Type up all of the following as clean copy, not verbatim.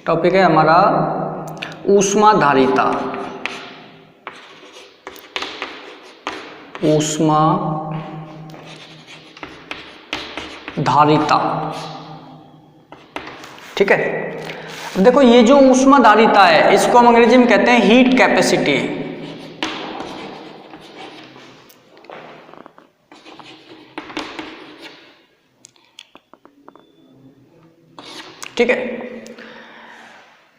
Topic है हमारा ऊष्माधारिता। ऊष्माधारिता, ठीक है। अब देखो ये जो ऊष्माधारिता है इसको हम अंग्रेजी में कहते हैं हीट कैपेसिटी। ठीक है,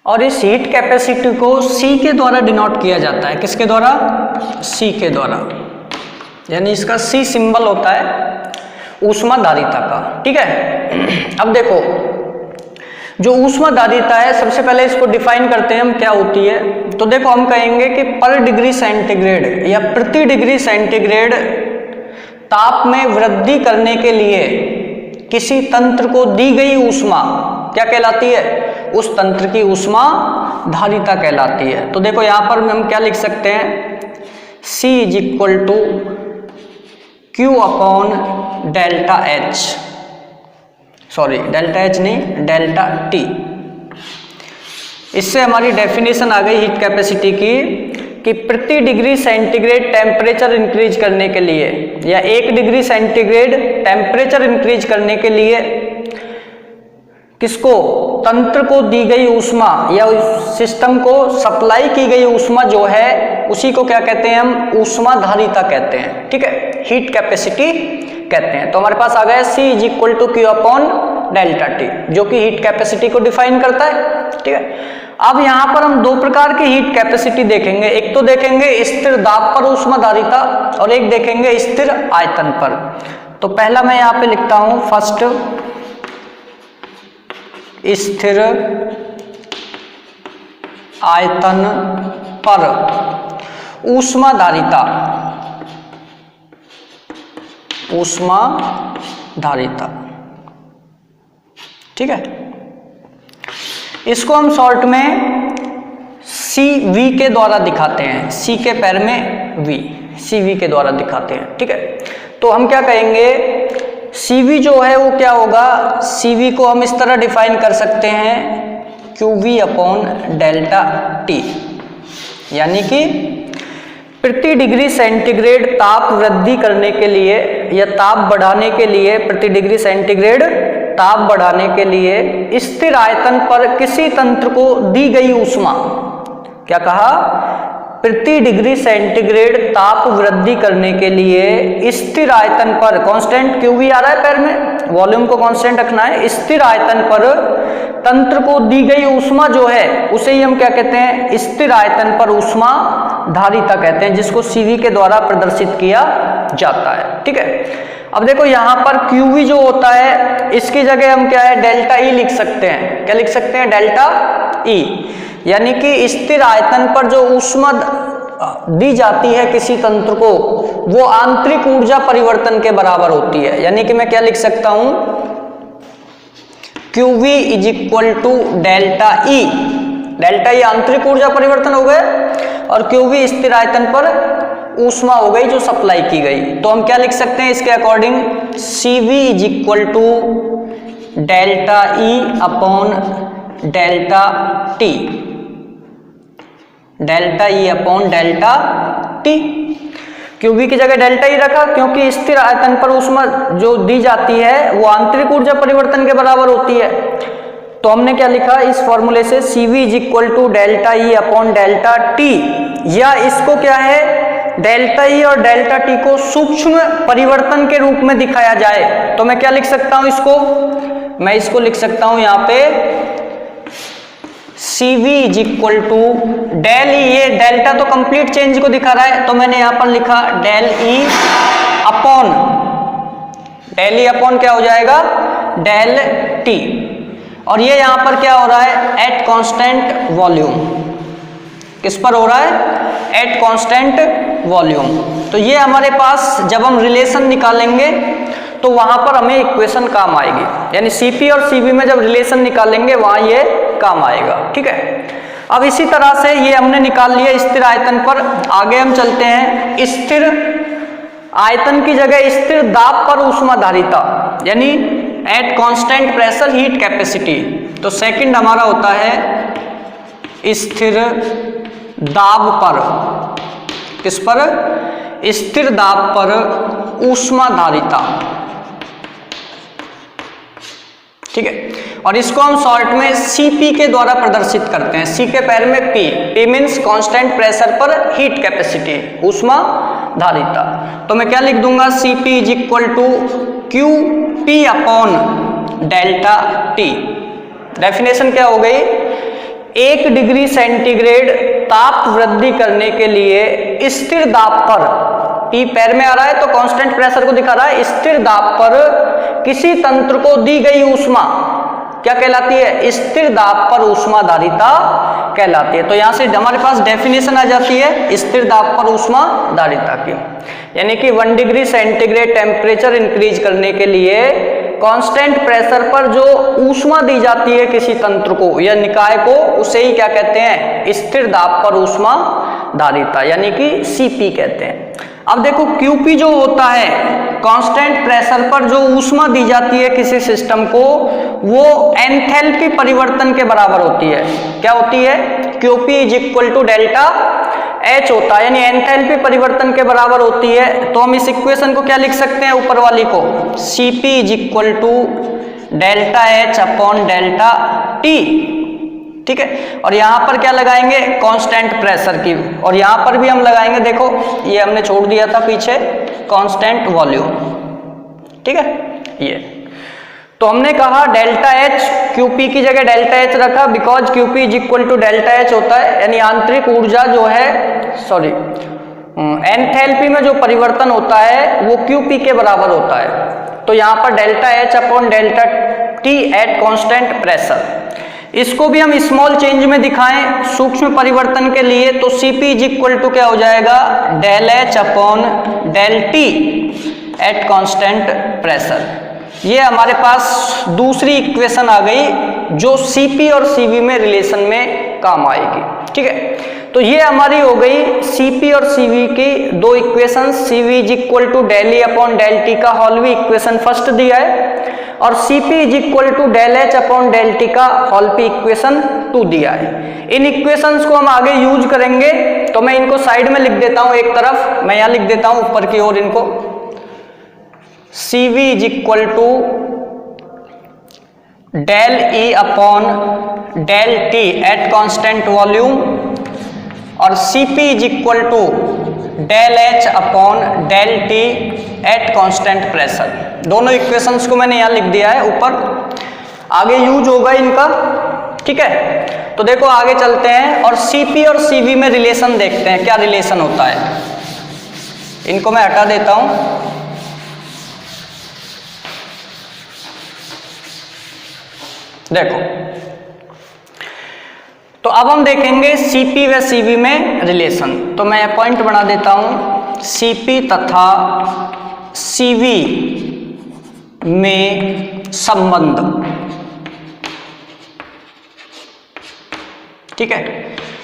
और इस हीट कैपेसिटी को C के द्वारा डिनोट किया जाता है। किसके द्वारा? C के द्वारा, यानी इसका C सिंबल होता है ऊष्माधारिता का। ठीक है, अब देखो जो ऊष्माधारिता है सबसे पहले इसको डिफाइन करते हैं हम, क्या होती है। तो देखो हम कहेंगे कि पर डिग्री सेंटीग्रेड या प्रति डिग्री सेंटीग्रेड ताप में वृद्धि करने के लिए किसी तंत्र को दी गई ऊष्मा क्या कहलाती है? उस तंत्र की ऊष्मा धारिता कहलाती है। तो देखो यहां पर हम क्या लिख सकते हैं, C is equal to Q upon delta H, sorry delta H नहीं, डेल्टा T। इससे हमारी डेफिनेशन आ गई हीट कैपेसिटी की कि प्रति डिग्री सेंटीग्रेड टेम्परेचर इंक्रीज करने के लिए या 1 डिग्री सेंटीग्रेड टेम्परेचर इंक्रीज करने के लिए किसको? तंत्र को दी गई ऊष्मा या सिस्टम को सप्लाई की गई ऊष्मा जो है उसी को क्या कहते हैं हम? ऊष्माधारिता कहते हैं। ठीक है, हीट कैपेसिटी कहते हैं। तो हमारे पास आ गया C is equal to Q upon delta T, जो कि हीट कैपेसिटी को डिफाइन करता है। ठीक है, अब यहां पर हम दो प्रकार की हीट कैपेसिटी देखेंगे। एक तो देखेंगे स्थिर दाब पर ऊष्माधारिता और एक देखेंगे स्थिर आयतन पर। तो पहला मैं यहां पे लिखता हूं फर्स्ट स्थिर आयतन पर ऊष्माधारिता। ऊष्माधारिता, ठीक है, इसको हम शॉर्ट में CV के द्वारा दिखाते हैं। C के पैर में V, CV के द्वारा दिखाते हैं। ठीक है, तो हम क्या कहेंगे, CV जो है वो क्या होगा? CV को हम इस तरह डिफाइन कर सकते हैं QV अपॉन डेल्टा T, यानी कि प्रति डिग्री सेंटीग्रेड ताप वृद्धि करने के लिए या ताप बढ़ाने के लिए, प्रति डिग्री सेंटीग्रेड ताप बढ़ाने के लिए स्थिर आयतन पर किसी तंत्र को दी गई ऊष्मा, क्या कहा? प्रति डिग्री सेंटीग्रेड ताप वृद्धि करने के लिए स्थिर आयतन पर, कांस्टेंट QV आ रहा है पैर में, वॉल्यूम को कांस्टेंट रखना है, स्थिर आयतन पर तंत्र को दी गई ऊष्मा जो है उसे ही हम क्या कहते हैं? स्थिर आयतन पर ऊष्मा धारिता कहते हैं, जिसको CV के द्वारा प्रदर्शित किया जाता है। ठीक है, अब देखो यहां पर QV जो होता है इसकी जगह हम क्या है? डेल्टा E लिख सकते हैं। क्या लिख सकते हैं? डेल्टा E, यानी कि स्थिर आयतन पर जो ऊष्मा दी जाती है किसी तंत्र को वो आंतरिक ऊर्जा परिवर्तन के बराबर होती है। यानी कि मैं क्या लिख सकता हूं? QV is equal to delta E। Delta E आंतरिक ऊर्जा परिवर्तन हो गए और QV स्थिर आयतन पर ऊष्मा हो गई जो सप्लाई की गई। तो हम क्या लिख सकते हैं इसके according? CV is equal to delta E upon delta T, delta E upon delta T। QV की जगह डेल्टा E रखा क्योंकि स्थिर आयतन पर ऊष्मा जो दी जाती है वो आंतरिक ऊर्जा परिवर्तन के बराबर होती है। तो हमने क्या लिखा इस फॉर्मूले से? CV is equal to delta E upon delta T, या इसको क्या है? डेल्टा E और डेल्टा T को सूक्ष्म परिवर्तन के रूप में दिखाया जाए तो मैं क्या लिख सकता हूं इसको? मैं इसको लिख सकता हूं यहां पे CV is equal to del E, ये डेल्टा तो कंप्लीट चेंज को दिखा रहा है तो मैंने यहां पर लिखा del E upon, del E upon क्या हो जाएगा? Del T। और ये यहां पर क्या हो रहा है? At constant volume. किस पर हो रहा है? At constant volume. तो ये हमारे पास जब हम रिलेशन निकालेंगे तो वहां पर हमें इक्वेशन काम आएगी, यानी CP और CV में जब रिलेशन निकालेंगे वहां ये काम आएगा। ठीक है, अब इसी तरह से ये हमने निकाल लिया स्थिर आयतन पर। आगे हम चलते हैं स्थिर आयतन की जगह स्थिर दाब पर ऊष्माधारिता, यानी eight constant pressure heat capacity. तो सेकंड हमारा होता है स्थिर दाब पर, किस पर? स्थिर दाब पर ऊष्माधारिता, ठीक है। और इसको हम शॉर्ट में Cp के द्वारा प्रदर्शित करते हैं। C के पैर में P मीन्स कांस्टेंट प्रेशर पर हीट कैपेसिटी, ऊष्माधारिता। तो मैं क्या लिख दूंगा? Cp is equal to QP upon delta T। Definition क्या हो गई? 1 डिग्री सेंटीग्रेड ताप वृद्धि करने के लिए स्थिर दाब पर, P पैर में आ रहा है तो कांस्टेंट प्रेशर को दिखा रहा है, स्थिर दाब पर किसी तंत्र को दी गई ऊष्मा क्या कहलाती है? स्थिर दाब पर ऊष्माधारिता कहलाती है। तो यहां से हमारे पास डेफिनेशन आ जाती है स्थिर दाब पर ऊष्माधारिता की, यानी कि 1 डिग्री सेंटीग्रेड टेम्परेचर इंक्रीज करने के लिए कांस्टेंट प्रेशर पर जो ऊष्मा दी जाती है किसी तंत्र को या निकाय को, उसे ही क्या कहते हैं? स्थिर दाब पर ऊष्माधारिता, यानी कि Cp कहते हैं। अब देखो Qp जो होता है, कांस्टेंट प्रेशर पर जो ऊष्मा दी जाती है किसी सिस्टम को, वो एंथैल्पी परिवर्तन के बराबर होती है। क्या होती है? Qp is equal to delta H होता है, यानी एंथैल्पी परिवर्तन के बराबर होती है। तो हम इस इक्वेशन को क्या लिख सकते हैं? ऊपर वाली को Cp is equal to delta H upon delta T, ठीक है। और यहां पर क्या लगाएंगे? कांस्टेंट प्रेशर की, और यहां पर भी हम लगाएंगे, देखो ये हमने छोड़ दिया था पीछे, कांस्टेंट वॉल्यूम, ठीक है। ये तो हमने कहा डेल्टा H, Qp की जगह डेल्टा H रखा because Qp is equal to delta H होता है, यानी आंतरिक ऊर्जा जो है, सॉरी एंथैल्पी में जो परिवर्तन होता है वो Qp के बराबर होता है। तो यहां पर delta H upon delta T at constant pressure. इसको भी हम स्मॉल चेंज में दिखाएं सूक्ष्म परिवर्तन के लिए, तो Cp इज इक्वल टू क्या हो जाएगा? Del H upon del T at constant pressure. ये हमारे पास दूसरी इक्वेशन आ गई जो Cp और Cv में रिलेशन में काम आएगी, ठीक है। तो ये हमारी हो गई Cp और Cv की दो equation. Cv is equal to del E upon del T का होल भी इक्वेशन फर्स्ट दिया है, और Cp is equal to del H upon del T का होल पी इक्वेशन 2 दिया है। इन इक्वेशंस को हम आगे यूज करेंगे, तो मैं इनको साइड में लिख देता हूं एक तरफ, मैं यहां लिख देता हूं ऊपर की ओर इनको। Cv is equal to del E upon del T at constant volume, और Cp is equal to del H upon del T at constant pressure. दोनों इक्वेशंस को मैंने यहां लिख दिया है ऊपर, आगे यूज होगा इनका, ठीक है। तो देखो आगे चलते हैं और Cp और Cv में रिलेशन देखते हैं, क्या रिलेशन होता है। इनको मैं हटा देता हूं। देखो, तो अब हम देखेंगे Cp व Cv में रिलेशन। तो मैं पॉइंट बना देता हूं, Cp तथा Cv में संबंध, ठीक है।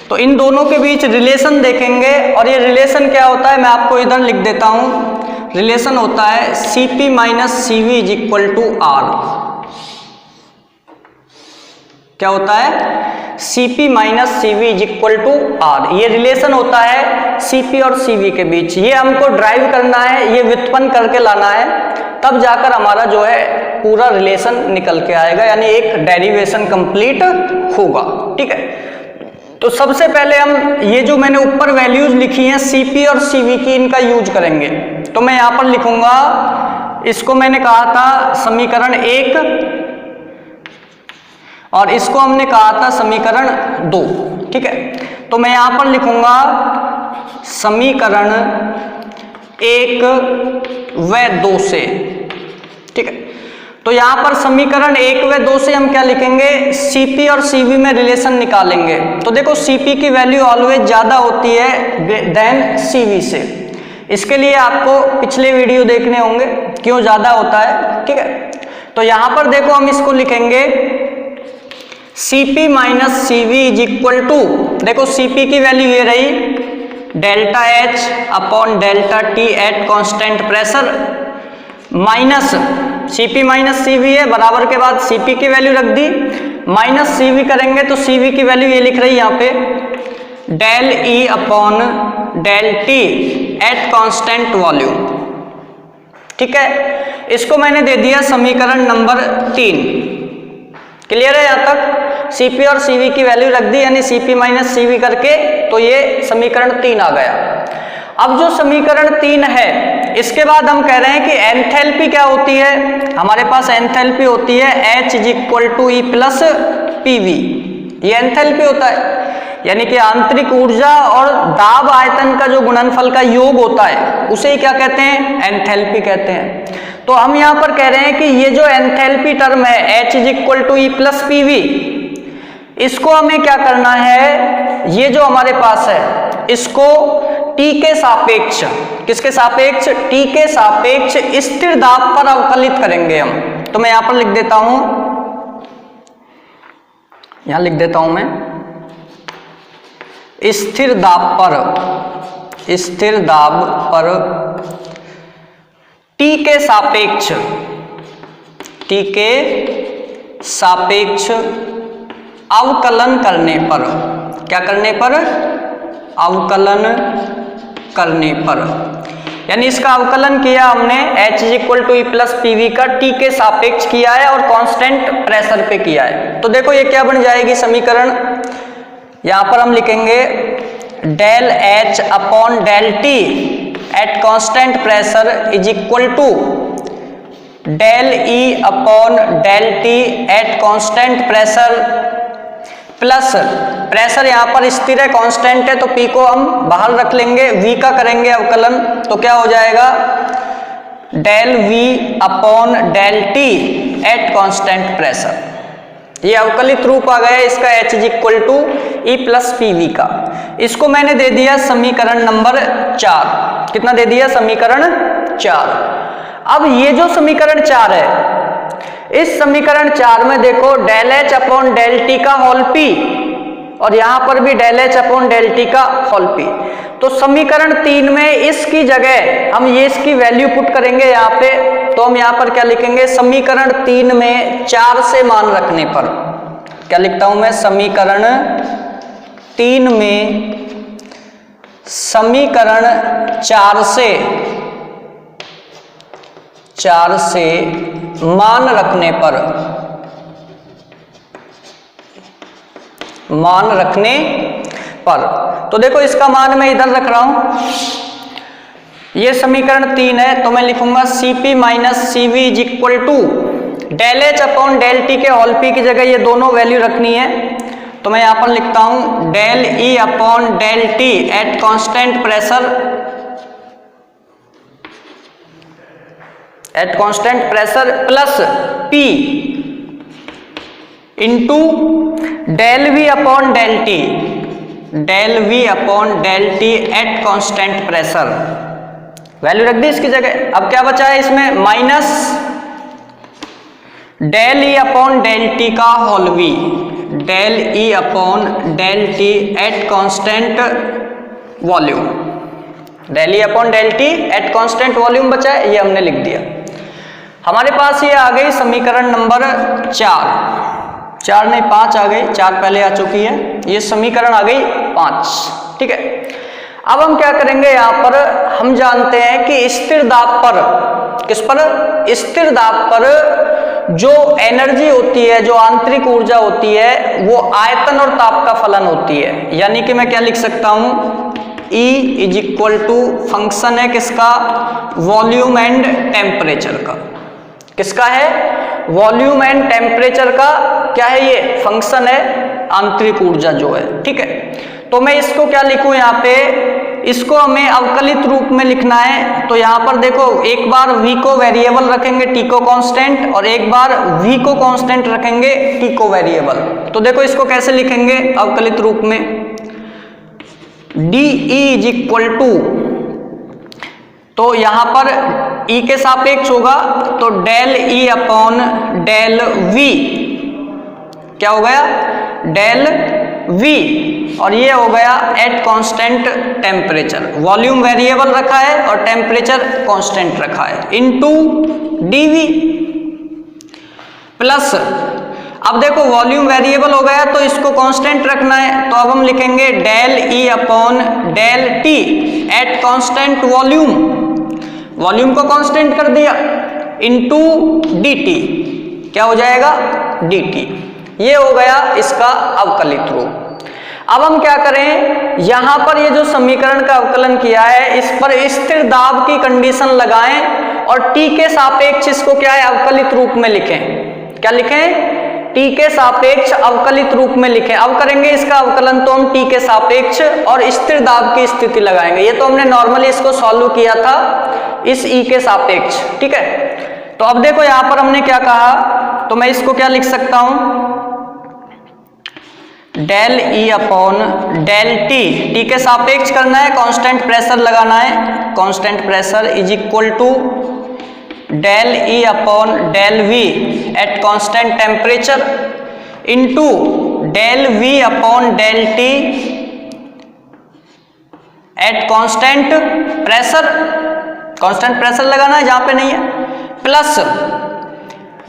तो इन दोनों के बीच रिलेशन देखेंगे, और ये रिलेशन क्या होता है मैं आपको इधर लिख देता हूं। रिलेशन होता है Cp minus Cv is equal to R। क्या होता है? Cp minus Cv is equal to R। ये रिलेशन होता है Cp और Cv के बीच। ये हमको ड्राइव करना है, ये व्युत्पन्न करके लाना है, तब जाकर हमारा जो है पूरा रिलेशन निकल के आएगा, यानी एक डेरिवेशन कंप्लीट होगा, ठीक है। तो सबसे पहले हम ये जो मैंने ऊपर वैल्यूज लिखी हैं Cp और Cv की, इनका यूज करेंगे। तो मैं यहां पर लिखूंगा, इसको मैंने कहा था समीकरण 1 और इसको हमने कहा था समीकरण 2, ठीक है। तो मैं यहां पर लिखूंगा समीकरण 1 व 2 से, ठीक है। तो यहां पर समीकरण 1 व 2 से हम क्या लिखेंगे? Cp और Cv में रिलेशन निकालेंगे। तो देखो Cp की वैल्यू ऑलवेज ज्यादा होती है देन Cv से। इसके लिए आपको पिछले वीडियो देखने होंगे क्यों ज्यादा होता है, ठीक है। तो यहां पर देखो हम इसको लिखेंगे Cp minus Cv is equal to, देखो Cp की वैल्यू ये रही delta H upon delta T at constant pressure, minus Cp minus Cv है, बराबर के बाद Cp की वैल्यू रख दी, माइनस Cv करेंगे तो Cv की वैल्यू ये लिख रही है यहाँ पे del E upon del T at constant volume. ठीक है, इसको मैंने दे दिया समीकरण नंबर 3। क्लियर है यहाँ तक? Cp और Cv की वैल्यू रख दी, यानी Cp माइनस Cv करके, तो ये समीकरण 3 आ गया। अब जो समीकरण 3 है, इसके बाद हम कह रहे हैं कि एंथैल्पी क्या होती है। हमारे पास एंथैल्पी होती है H is equal to E plus PV। ये एंथैल्पी होता है, यानी कि आंतरिक ऊर्जा और दाब आयतन का जो गुणनफल का योग होता है, उसे ही क्या कहते हैं? एंथैल्पी कहते हैं। तो हम यहाँ पर कह रहे हैं कि ये जो एंथैल्पी टर्म है H is equal to E plus PV, इसको हमें क्या करना है, ये जो हमारे पास है इसको T के सापेक्ष, किसके सापेक्ष? T के सापेक्ष स्थिर दाब पर अवकलित करेंगे हम। तो मैं यहां पर लिख देता हूं, यहां लिख देता हूं मैं स्थिर दाब पर, स्थिर दाब पर T के सापेक्ष, T के सापेक्ष अवकलन करने पर, क्या करने पर? अवकलन करने पर, यानी इसका अवकलन किया हमने H is equal to E plus PV का T के सापेक्ष किया है और कांस्टेंट प्रेशर पे किया है। तो देखो ये क्या बन जाएगी समीकरण, यहां पर हम लिखेंगे del H upon del T at constant pressure is equal to del E upon del T at constant pressure plus pressure यहाँ पर स्थिर है, कांस्टेंट है, तो P को हम बाहर रख लेंगे, V का करेंगे अवकलन, तो क्या हो जाएगा del V upon del T at constant pressure. ये अवकलित रूप आ गया इसका H is equal to E plus PV का। इसको मैंने दे दिया समीकरण नंबर 4। कितना दे दिया? समीकरण 4। अब ये जो समीकरण 4 है, इस समीकरण 4 में देखो del H upon del T का होल P, और यहां पर भी del H upon del T का होल P। तो समीकरण 3 में इसकी जगह हम ये इसकी वैल्यू पुट करेंगे यहाँ पे, तो हम यहाँ पर क्या लिखेंगे? समीकरण 3 में 4 से मान रखने पर, क्या लिखता हूं मैं? समीकरण 3 में समीकरण 4 से मान रखने पर, मान रखने पर, तो देखो इसका मान मैं इधर रख रहा हूं, ये समीकरण 3 है, तो मैं लिखूंगा Cp minus Cv is equal to del H upon del T के होल P की जगह ये दोनों वैल्यू रखनी है, तो मैं यहां पर लिखता हूं del E upon del T at constant pressure, at constant pressure plus P into del V upon del T, del V upon del T at constant pressure, value रख दी इसकी जगह। अब क्या बचा है इसमें? Minus del E upon del T का whole V, del E upon del T at constant volume, del E upon del T at constant volume बचा है, ये हमने लिख दिया। हमारे पास ये आ गई समीकरण नंबर 4 नहीं 5 आ गई, 4 पहले आ चुकी है, ये समीकरण आ गई 5। ठीक है, अब हम क्या करेंगे, यहाँ पर हम जानते हैं कि स्थिर दाब पर, किस पर? स्थिर दाब पर जो एनर्जी होती है, जो आंतरिक ऊर्जा होती है, वो आयतन और ताप का फलन होती है। यानी कि मैं क्या लिख सकता हूं, E is equal to function है किसका? वॉल्यूम एंड टेम्परेचर का। किसका है? वॉल्यूम एंड टेम्परेचर का क्या है? ये फंक्शन है आंतरिक ऊर्जा जो है। ठीक है, तो मैं इसको क्या लिखूं यहाँ पे, इसको हमें अवकलित रूप में लिखना है। तो यहाँ पर देखो, एक बार V को वेरिएबल रखेंगे, T को कांस्टेंट, और एक बार V को कांस्टेंट रखेंगे, T को वेरिएबल। तो देखो इसको कैसे लिखेंगे अवकलित रूप में, DE इज इक्वल टू, तो यहां पर E के सापेक्ष होगा, तो del E upon del V, क्या हो गया? डेल V, और ये हो गया eight constant temperature. Volume variable रखा है और टेम्परेचर कांस्टेंट रखा है, इनटू dV। प्लस, अब देखो वॉल्यूम वेरिएबल हो गया तो इसको कांस्टेंट रखना है, तो अब हम लिखेंगे del E upon del T at constant volume, volume को कांस्टेंट कर दिया, इनटू dt, क्या हो जाएगा dt। ये हो गया इसका अवकलित रूप। अब हम क्या करें, यहां पर ये जो समीकरण का अवकलन किया है इस पर स्थिर दाब की कंडीशन लगाएं और t के सापेक्ष इसको क्या है अवकलित रूप में लिखें। क्या लिखें, t के सापेक्ष अवकलित रूप में लिखें। अब करेंगे इसका अवकलन तो हम t के सापेक्ष और स्थिर दाब की स्थिति लगाएंगे। ये तो हमने नॉर्मली इसको सॉल्व किया था इस e के सापेक्ष, ठीक है। तो अब देखो यहां पर हमने क्या कहा, तो मैं इसको क्या लिख सकता हूं, del E upon del T, T के सापेक्ष करना है, कांस्टेंट प्रेशर लगाना है, constant pressure is equal to del E upon del V at constant temperature into del V upon del T at constant pressure, constant pressure लगाना है जहां पे नहीं है, plus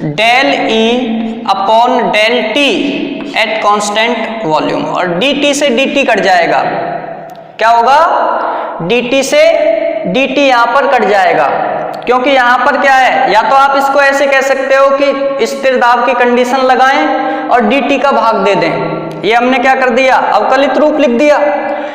del E upon del T at constant volume, और dt से dt cut जाएगा, क्या होगा dt से dt यहां पर कट जाएगा, क्योंकि यहां पर क्या है, या तो आप इसको ऐसे कह सकते हो कि स्थिर दाब की कंडीशन लगाएं और dt का भाग दे दें। ये हमने क्या कर दिया, अवकलित रूप लिख दिया,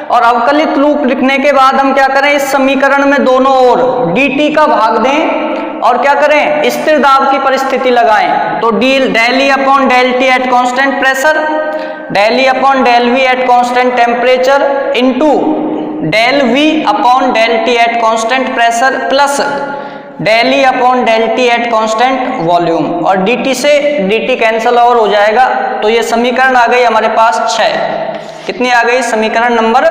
और अवकलित रूप लिखने के बाद हम क्या करें, इस समीकरण में दोनों ओर dt का भाग दें और क्या करें, स्थिर दाब की परिस्थिति लगाएं। तो del E upon del T at constant pressure, del E upon del V at constant temperature into del V upon del T at constant pressure plus del E upon del T at constant volume, और dt से dt cancel और हो जाएगा। तो ये समीकरण आ गई हमारे पास 6। कितनी आ गई, समीकरण नंबर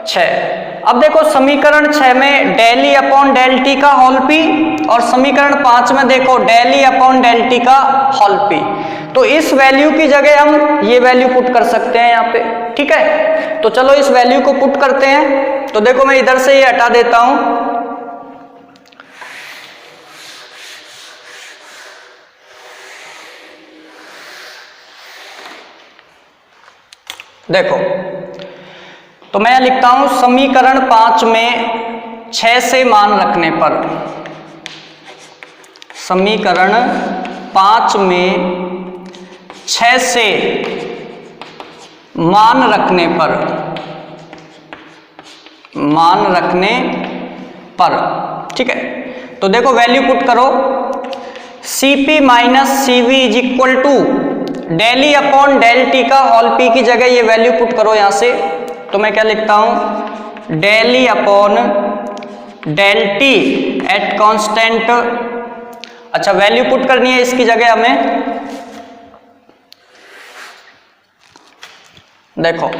6। अब देखो समीकरण 6 में del E upon del T का होल पी, और समीकरण 5 में देखो del E upon del T का होल पी। तो इस वैल्यू की जगह हम ये वैल्यू पुट कर सकते हैं यहाँ पे, ठीक है। तो चलो इस वैल्यू को पुट करते हैं। तो देखो मैं इधर से ये हटा देता हूं, देखो तो मैं लिखता हूं समीकरण 5 में 6 से मान रखने पर, समीकरण 5 में 6 से मान रखने पर, मान रखने पर, ठीक है। तो देखो वैल्यू पुट करो, Cp minus Cv is equal to del E upon del T का होल पी की जगह ये वैल्यू पुट करो यहां से। तो मैं क्या लिखता हूं, del E upon del T at constant, अच्छा वैल्यू पुट करनी है इसकी जगह हमें, देखो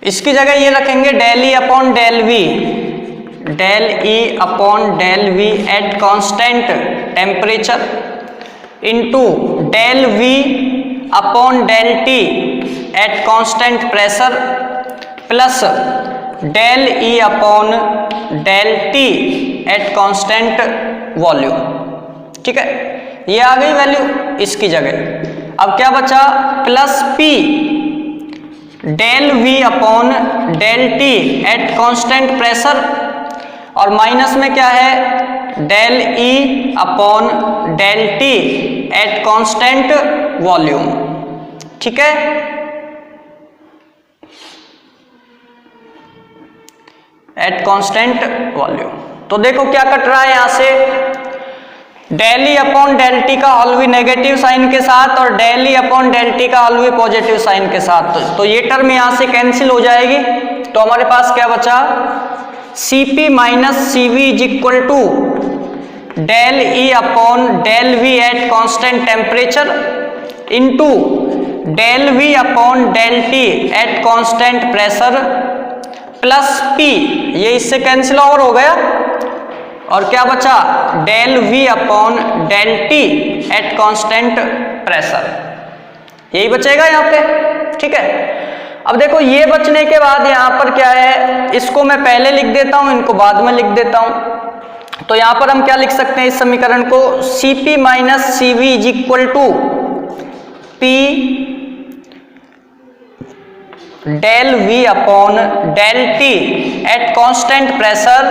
इसकी जगह ये रखेंगे del E upon del V, del E upon del V at constant temperature into del V upon del T at constant pressure plus del E upon del T at constant volume, ठीक है। ये आ गई value इसकी जगह। अब क्या बचा, plus P del V upon del T at constant pressure, और माइनस में क्या है, del E upon del T at constant volume, ठीक है। At constant volume. तो देखो क्या कट रहा है यहां से, del E upon del T का होल भी नेगेटिव साइन के साथ और del E upon del T का होल भी पॉजिटिव साइन के साथ, तो ये टर्म यहां से कैंसिल हो जाएगी। तो हमारे पास क्या बचा, Cp minus Cv is equal to del E upon del V at constant temperature into del V upon del T at constant pressure plus P, ये इससे कैंसिल ओवर हो गया, और क्या बचा, del V upon del T at constant pressure, यही बचेगा यहाँ पे, ठीक है। अब देखो ये बचने के बाद यहाँ पर क्या है, इसको मैं पहले लिख देता हूं, इनको बाद में लिख देता हूं। तो यहां पर हम क्या लिख सकते हैं इस समीकरण को, Cp minus Cv is equal to P del V upon del T at constant pressure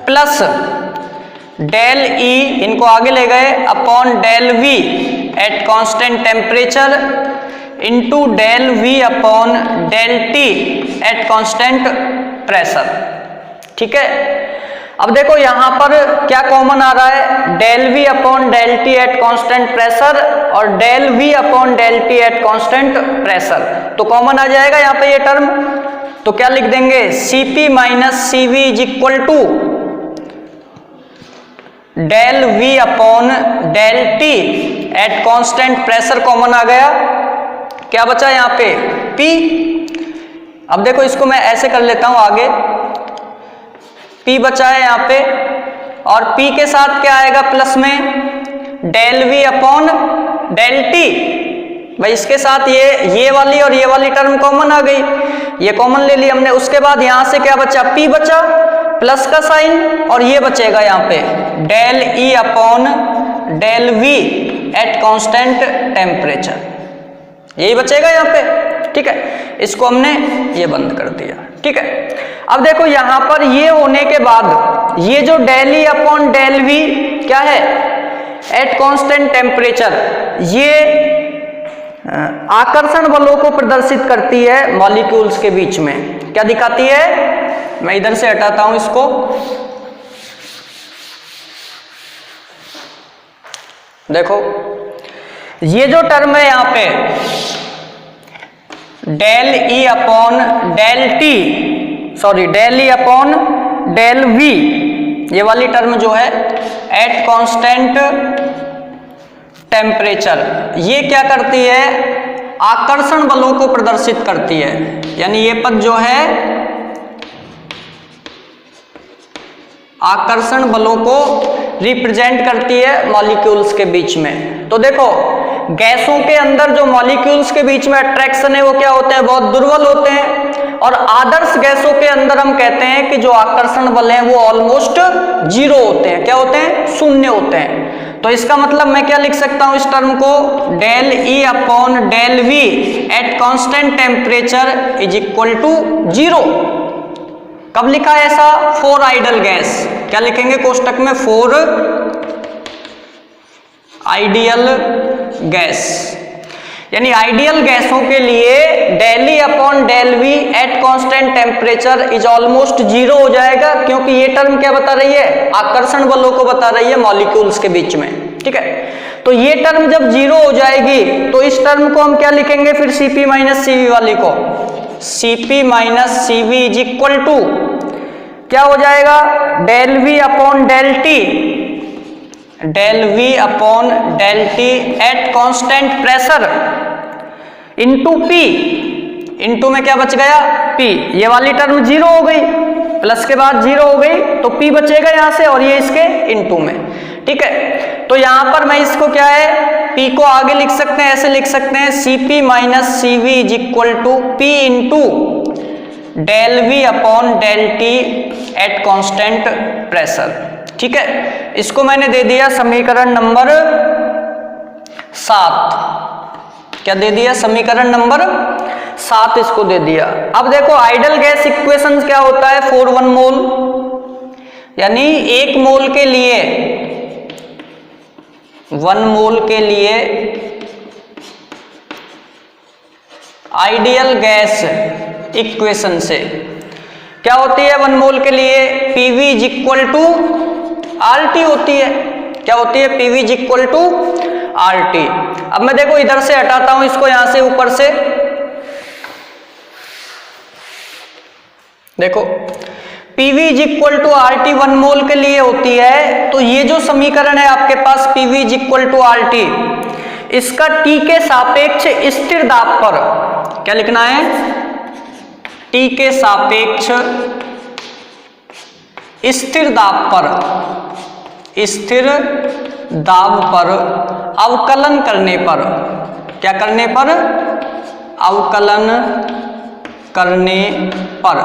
plus del E, इनको आगे ले गए, upon del V at constant temperature into del V upon del T at constant pressure. ठीक है, अब देखो यहां पर क्या कॉमन आ रहा है, del V upon del T at constant pressure और del V upon del T at constant pressure, तो कॉमन आ जाएगा यहाँ पे ये टर्म। तो क्या लिख देंगे, Cp minus Cv is equal to del V upon del T at constant pressure, common आ गया, क्या बचा यहाँ पे P। अब देखो इसको मैं ऐसे कर लेता हूं आगे, P बचा है यहाँ पे, और P के साथ क्या आएगा प्लस में del V upon del T, भाई इसके साथ ये वाली और ये वाली टर्म कॉमन आ गई, ये कॉमन ले ली हमने। उसके बाद यहां से क्या बचा, P बचा प्लस का साइन, और ये बचेगा यहाँ पे del E upon del V at constant temperature, यही बचेगा यहाँ पे। ठीक है, इसको हमने ये बंद कर दिया। ठीक है, अब देखो यहां पर ये होने के बाद ये जो del E upon del V क्या है, एट कांस्टेंट टेम्परेचर, ये आकर्षण बलों को प्रदर्शित करती है मॉलिक्यूल्स के बीच में। क्या दिखाती है, मैं इधर से हटाता हूं इसको, देखो ये जो टर्म है यहां पे del E upon del T, sorry del E upon del V, ये वाली टर्म जो है एट कांस्टेंट टेम्परेचर, ये क्या करती है, आकर्षण बलों को प्रदर्शित करती है। यानी ये पद जो है आकर्षण बलों को रिप्रेजेंट करती है मॉलिक्यूल्स के बीच में। तो देखो गैसों के अंदर जो मॉलिक्यूल्स के बीच में अट्रैक्शन है वो क्या होते हैं, बहुत दुर्बल होते हैं, और आदर्श गैसों के अंदर हम कहते हैं कि जो आकर्षण बल हैं वो ऑलमोस्ट जीरो होते हैं। क्या होते हैं, शून्य होते हैं। तो इसका मतलब मैं क्या लिख सकता हूं इस टर्म को, del E upon del V at constant temperature is equal to zero. कब लिखा है ऐसा, फॉर आइडल गैस, क्या लिखेंगे कोष्टक में, फॉर आइडियल गैस, यानी आइडियल गैसों के लिए del E upon del V at constant temperature is almost zero हो जाएगा, क्योंकि ये टर्म क्या बता रही है, आकर्षण बलों को बता रही है मॉलिक्यूल्स के बीच में। ठीक है, तो ये टर्म जब जीरो हो जाएगी तो इस टर्म को हम क्या लिखेंगे फिर, Cp माइनस Cv वाली को, Cp minus Cv is equal to क्या हो जाएगा, del V upon del T, del V upon del T at constant pressure into P, into में क्या बच गया P, ये वाली टर्म जीरो हो गई, प्लस के बाद जीरो हो गई तो P बचेगा यहां से, और ये इसके इंटू में। ठीक है, तो यहां पर मैं इसको क्या है, P को आगे लिख सकते हैं, ऐसे लिख सकते हैं Cp minus Cv is equal to P into del V upon del T at constant pressure. ठीक है, इसको मैंने दे दिया समीकरण नंबर 7। क्या दे दिया, समीकरण नंबर 7 इसको दे दिया। अब देखो आइडल गैस इक्वेशन क्या होता है, 4 1 मोल, यानी 1 मोल के लिए 1 मोल के लिए आइडियल गैस इक्वेशन से क्या होती है, 1 मोल के लिए PV is equal to RT होती है। क्या होती है, PV is equal to RT। अब मैं देखो इधर से हटाता हूं इसको, यहां से ऊपर से देखो PV is equal to RT 1 mole के लिए होती है। तो ये जो समीकरण है आपके पास PV is equal to RT, इसका T के सापेक्ष स्थिर दाब पर क्या लिखना है, T के सापेक्ष स्थिर दाब पर अवकलन करने पर, क्या करने पर, अवकलन करने पर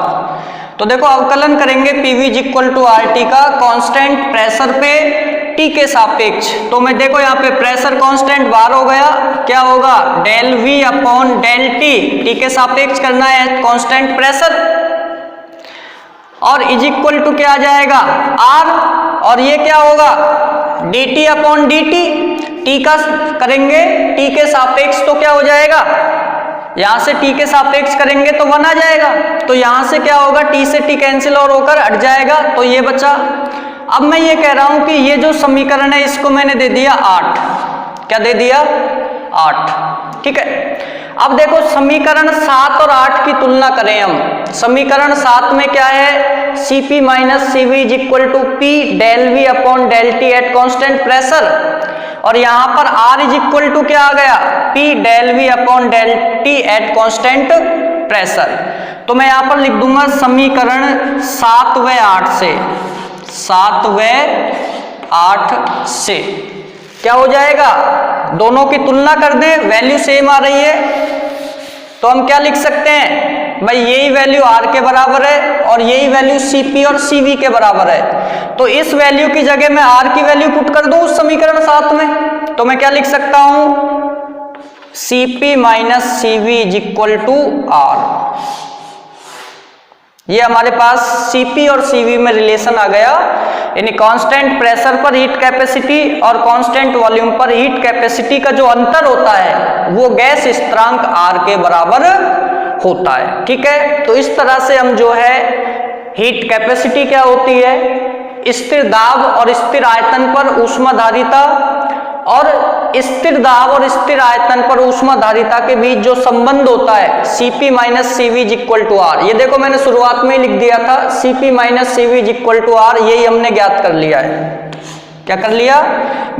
तो देखो अवकलन करेंगे PV is equal to R T का कांस्टेंट प्रेशर पे टी के सापेक्ष। तो मैं देखो यहाँ पे प्रेशर कांस्टेंट बार हो गया, क्या होगा del V upon del T, T के सापेक्ष करना है कांस्टेंट प्रेशर, और इज इक्वल टू क्या आ जाएगा आर, और ये क्या होगा d T upon d T, T का करेंगे टी के सापेक्ष तो क्या हो जाएगा, यहां से टी के सापेक्ष करेंगे तो 1 आ जाएगा, तो यहां से क्या होगा टी से टी कैंसिल और होकर हट जाएगा, तो ये बचा। अब मैं ये कह रहा हूं कि ये जो समीकरण है इसको मैंने दे दिया 8, क्या दे दिया 8, ठीक है। अब देखो समीकरण 7 और 8 की तुलना करें हम। समीकरण 7 में क्या है Cp minus Cv is equal to P del V upon del T at constant pressure, और यहां पर R इज इक्वल टू क्या आ गया P del V upon del T at constant pressure. तो मैं यहां पर लिख दूंगा समीकरण 7 व 8 से, 7 व 8 से क्या हो जाएगा, दोनों की तुलना कर दें, वैल्यू सेम आ रही है, तो हम क्या लिख सकते हैं भाई यही वैल्यू R के बराबर है और यही वैल्यू Cp और Cv के बराबर है। तो इस वैल्यू की जगह मैं R की वैल्यू पुट कर दूं उस समीकरण 7 में, तो मैं क्या लिख सकता हूं Cp minus Cv is equal to R। ये हमारे पास Cp और Cv में रिलेशन आ गया, यानी कांस्टेंट प्रेशर पर हीट कैपेसिटी और कांस्टेंट वॉल्यूम पर हीट कैपेसिटी का जो अंतर होता है वो गैस स्थिरांक R के बराबर होता है, ठीक है। तो इस तरह से हम जो है हीट कैपेसिटी क्या होती है, स्थिर दाब और स्थिर आयतन पर ऊष्माधारिता, और स्थिर दाब और स्थिर आयतन पर ऊष्माधारिता के बीच जो संबंध होता है Cp minus Cv is equal to R। ये देखो मैंने शुरुआत में ही लिख दिया था Cp minus Cv is equal to R, यही हमने ज्ञात कर लिया है, क्या कर लिया,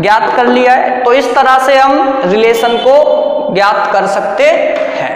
ज्ञात कर लिया है। तो इस तरह से हम रिलेशन को ज्ञात कर सकते हैं।